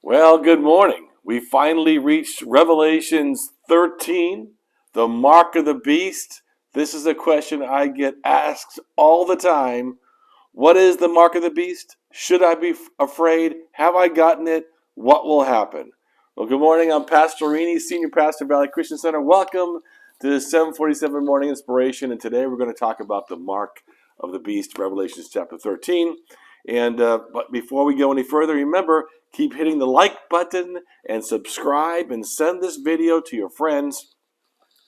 Well, good morning. We finally reached Revelations 13, the mark of the beast. This is a question I get asked all the time. What is the mark of the beast? Should I be afraid? Have I gotten it? What will happen? Well, good morning. I'm Pastor Rini, Senior Pastor, Valley Christian Center. Welcome to the 747 Morning Inspiration. And today we're going to talk about the mark of the beast, Revelations chapter 13. But before we go any further, remember, keep hitting the like button and subscribe and send this video to your friends.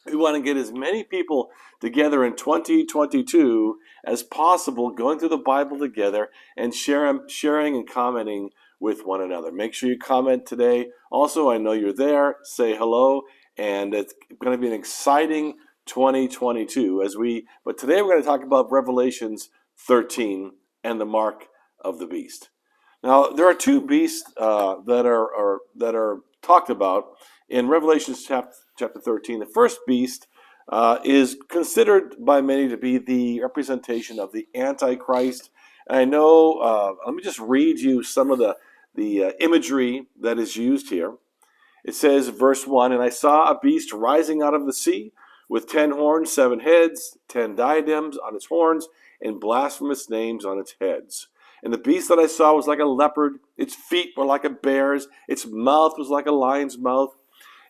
We want to get as many people together in 2022 as possible, going through the Bible together and sharing and commenting with one another. Make sure you comment today. Also, I know you're there. Say hello, and it's going to be an exciting 2022 But today we're going to talk about Revelations 13 and the mark of the beast. Now, there are two beasts that are talked about in Revelation chapter 13. The first beast is considered by many to be the representation of the Antichrist. And I know, let me just read you some of the imagery that is used here. It says, verse 1, "And I saw a beast rising out of the sea with 10 horns, 7 heads, 10 diadems on its horns, and blasphemous names on its heads. And the beast that I saw was like a leopard, its feet were like a bear's, its mouth was like a lion's mouth.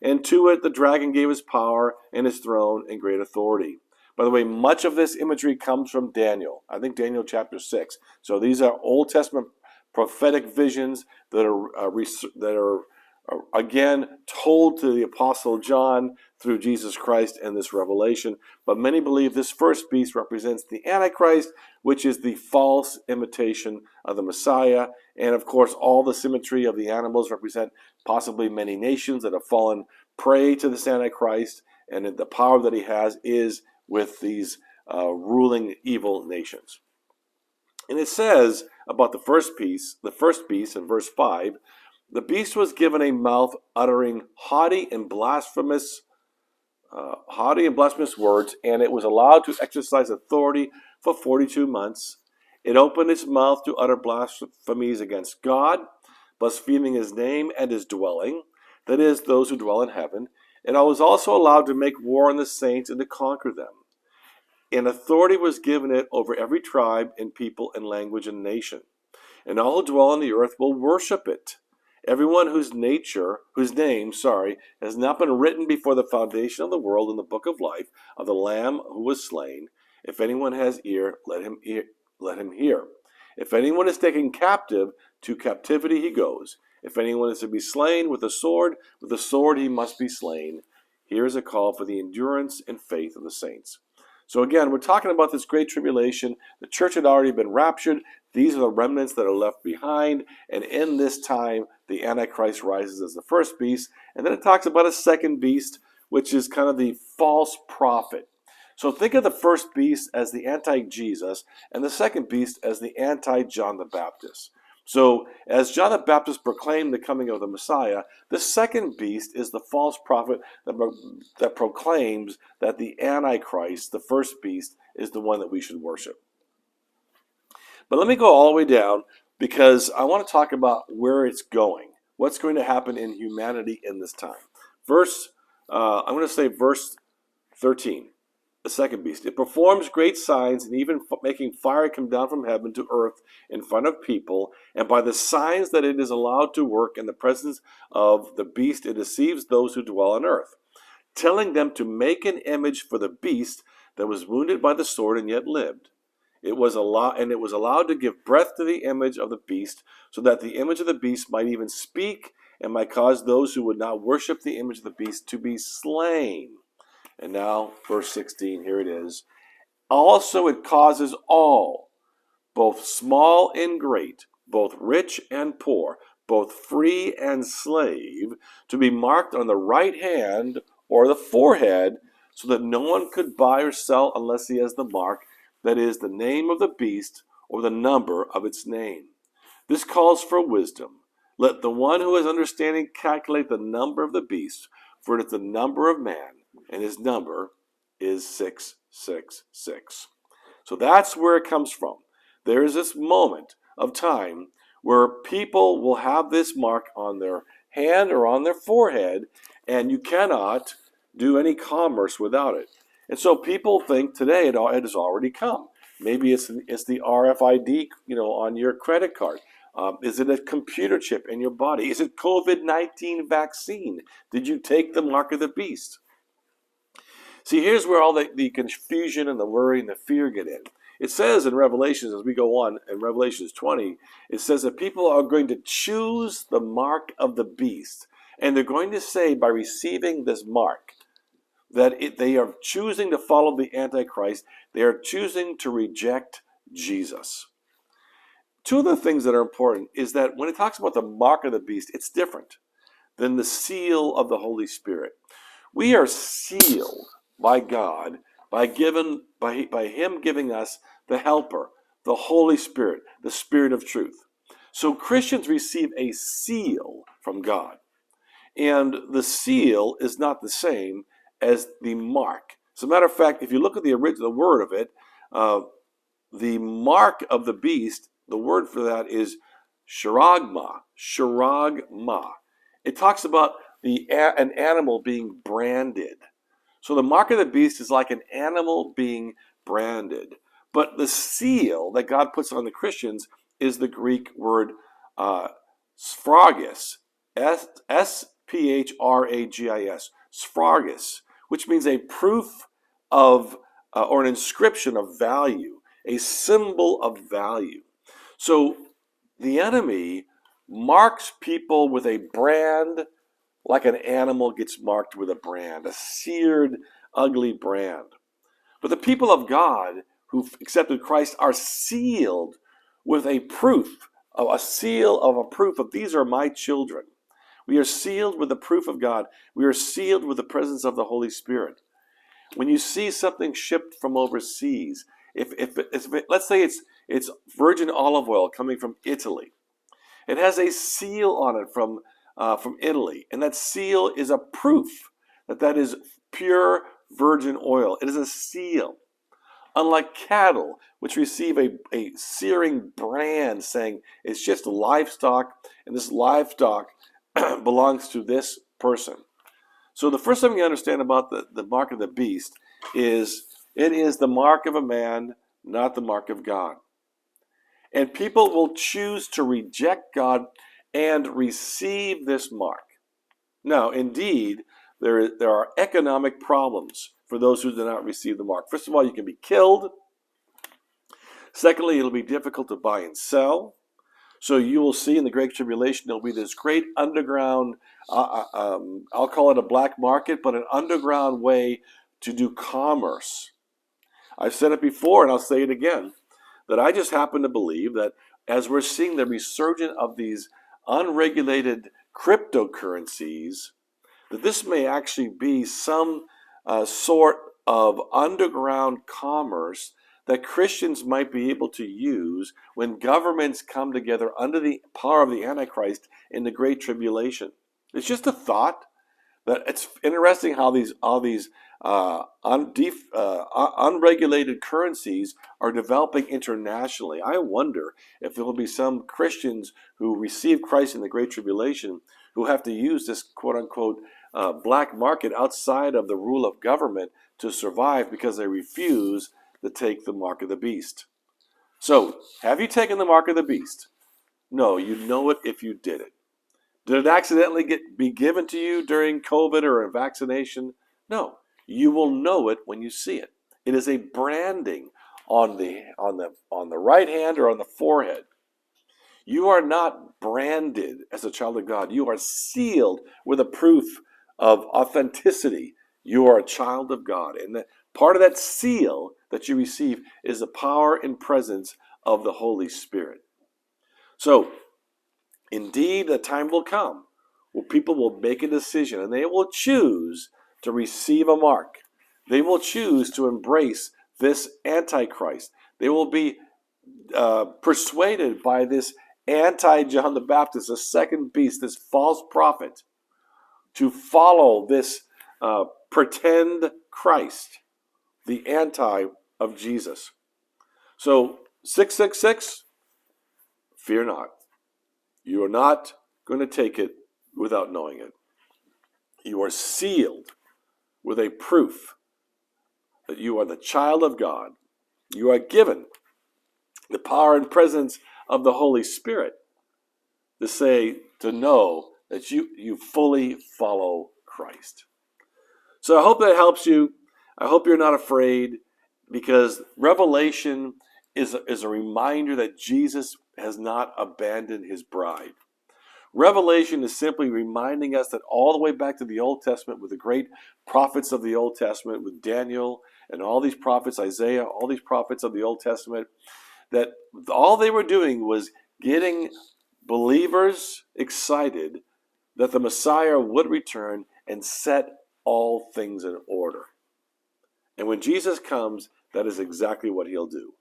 And to it the dragon gave his power and his throne and great authority." By the way, much of this imagery comes from Daniel. I think Daniel chapter 6. So these are Old Testament prophetic visions that are again told to the Apostle John through Jesus Christ and this revelation. But many believe this first beast represents the Antichrist, which is the false imitation of the Messiah. And of course, all the symmetry of the animals represent possibly many nations that have fallen prey to this Antichrist, and the power that he has is with these ruling evil nations. And it says about the first beast in verse 5, "The beast was given a mouth uttering haughty and blasphemous words, and it was allowed to exercise authority for 42 months. It opened its mouth to utter blasphemies against God, blaspheming his name and his dwelling, that is, those who dwell in heaven. And I was also allowed to make war on the saints and to conquer them. And authority was given it over every tribe and people and language and nation. And all who dwell on the earth will worship it. Everyone whose name, has not been written before the foundation of the world in the book of life of the Lamb who was slain. If anyone has ear, let him hear. If anyone is taken captive, to captivity he goes. If anyone is to be slain with the sword he must be slain. Here is a call for the endurance and faith of the saints." So again, we're talking about this great tribulation. The church had already been raptured. These are the remnants that are left behind. And in this time, the Antichrist rises as the first beast. And then it talks about a second beast, which is kind of the false prophet. So think of the first beast as the anti-Jesus and the second beast as the anti-John the Baptist. So as John the Baptist proclaimed the coming of the Messiah, the second beast is the false prophet that proclaims that the Antichrist, the first beast, is the one that we should worship. But let me go all the way down because I want to talk about where it's going, what's going to happen in humanity in this time. I'm going to say verse 13. The second beast. "It performs great signs, and even making fire come down from heaven to earth in front of people. And by the signs that it is allowed to work in the presence of the beast, it deceives those who dwell on earth, telling them to make an image for the beast that was wounded by the sword and yet lived. It was allowed to give breath to the image of the beast, so that the image of the beast might even speak and might cause those who would not worship the image of the beast to be slain." And now, verse 16, here it is. "Also it causes all, both small and great, both rich and poor, both free and slave, to be marked on the right hand or the forehead, so that no one could buy or sell unless he has the mark, that is, the name of the beast or the number of its name. This calls for wisdom. Let the one who has understanding calculate the number of the beast, for it is the number of man, and his number is 666. So that's where it comes from. There is this moment of time where people will have this mark on their hand or on their forehead, and you cannot do any commerce without it. And so people think today it has already come. Maybe it's the RFID, on your credit card. Is it a computer chip in your body? Is it COVID-19 vaccine? Did you take the mark of the beast? See, here's where all the confusion and the worry and the fear get in. It says in Revelations, as we go on, in Revelations 20, it says that people are going to choose the mark of the beast. And they're going to say, by receiving this mark, that they are choosing to follow the Antichrist. They are choosing to reject Jesus. Two of the things that are important is that when it talks about the mark of the beast, it's different than the seal of the Holy Spirit. We are sealed by God by Him giving us the Helper, the Holy Spirit, the Spirit of truth. So Christians receive a seal from God. And the seal is not the same as the mark. As a matter of fact, if you look at the original word of it, the mark of the beast, the word for that is sharagma. It talks about an animal being branded. So the mark of the beast is like an animal being branded. But the seal that God puts on the Christians is the Greek word sphragis, S-P-H-R-A-G-I-S, sphragis, which means a proof of, or an inscription of value, a symbol of value. So the enemy marks people with a brand like an animal gets marked with a brand, a seared, ugly brand. But the people of God who've accepted Christ are sealed with a proof, a seal of a proof of these are my children. We are sealed with the proof of God. We are sealed with the presence of the Holy Spirit. When you see something shipped from overseas, let's say it's virgin olive oil coming from Italy, it has a seal on it from Italy, and that seal is a proof that is pure virgin oil. It is a seal. Unlike cattle, which receive a searing brand saying it's just livestock, and this livestock belongs to this person. So the first thing you understand about the mark of the beast is it is the mark of a man, not the mark of God. And people will choose to reject God and receive this mark. Now, indeed, there are economic problems for those who do not receive the mark. First of all, you can be killed. Secondly, it'll be difficult to buy and sell. So you will see in the Great Tribulation, there'll be this great underground, I'll call it a black market, but an underground way to do commerce. I've said it before, and I'll say it again, that I just happen to believe that as we're seeing the resurgence of these unregulated cryptocurrencies, that this may actually be some sort of underground commerce that Christians might be able to use when governments come together under the power of the Antichrist in the Great Tribulation. It's just a thought. But it's interesting how all these unregulated currencies are developing internationally. I wonder if there will be some Christians who receive Christ in the Great Tribulation who have to use this quote-unquote black market outside of the rule of government to survive because they refuse to take the mark of the beast. So, have you taken the mark of the beast? No, you know it if you did it. Did it accidentally be given to you during COVID or a vaccination? No, you will know it when you see it. It is a branding on the right hand or on the forehead. You are not branded as a child of God. You are sealed with a proof of authenticity. You are a child of God, and part of that seal that you receive is the power and presence of the Holy Spirit. So, indeed, the time will come where people will make a decision and they will choose to receive a mark. They will choose to embrace this Antichrist. They will be persuaded by this anti-John the Baptist, the second beast, this false prophet, to follow this pretend Christ, the anti of Jesus. So, 666, fear not. You are not going to take it without knowing it. You are sealed with a proof that you are the child of God. You are given the power and presence of the Holy Spirit to know that you fully follow Christ. So I hope that helps you. I hope you're not afraid, because Revelation is a reminder that Jesus has not abandoned his bride. Revelation is simply reminding us that all the way back to the Old Testament, with the great prophets of the Old Testament, with Daniel and all these prophets, Isaiah, all these prophets of the Old Testament, that all they were doing was getting believers excited that the Messiah would return and set all things in order. And when Jesus comes, that is exactly what he'll do.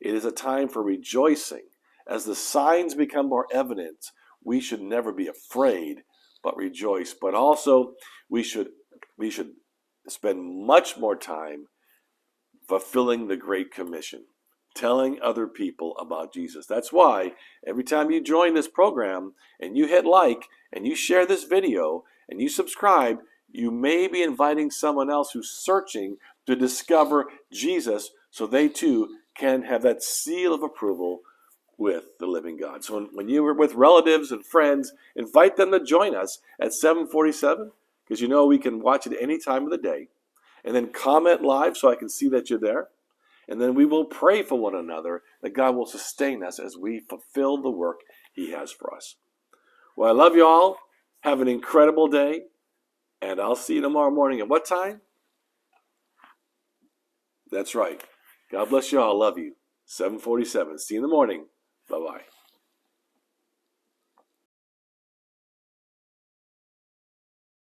It is a time for rejoicing. As the signs become more evident, we should never be afraid, but rejoice. But also, we should spend much more time fulfilling the Great Commission, telling other people about Jesus. That's why every time you join this program and you hit like and you share this video and you subscribe, you may be inviting someone else who's searching to discover Jesus, so they too can have that seal of approval with the living God. So when you were with relatives and friends, invite them to join us at 7:47, because we can watch it any time of the day. And then comment live so I can see that you're there. And then we will pray for one another that God will sustain us as we fulfill the work he has for us. Well, I love you all. Have an incredible day. And I'll see you tomorrow morning. At what time? That's right. God bless you all. Love you. 7:47. See you in the morning. Bye-bye.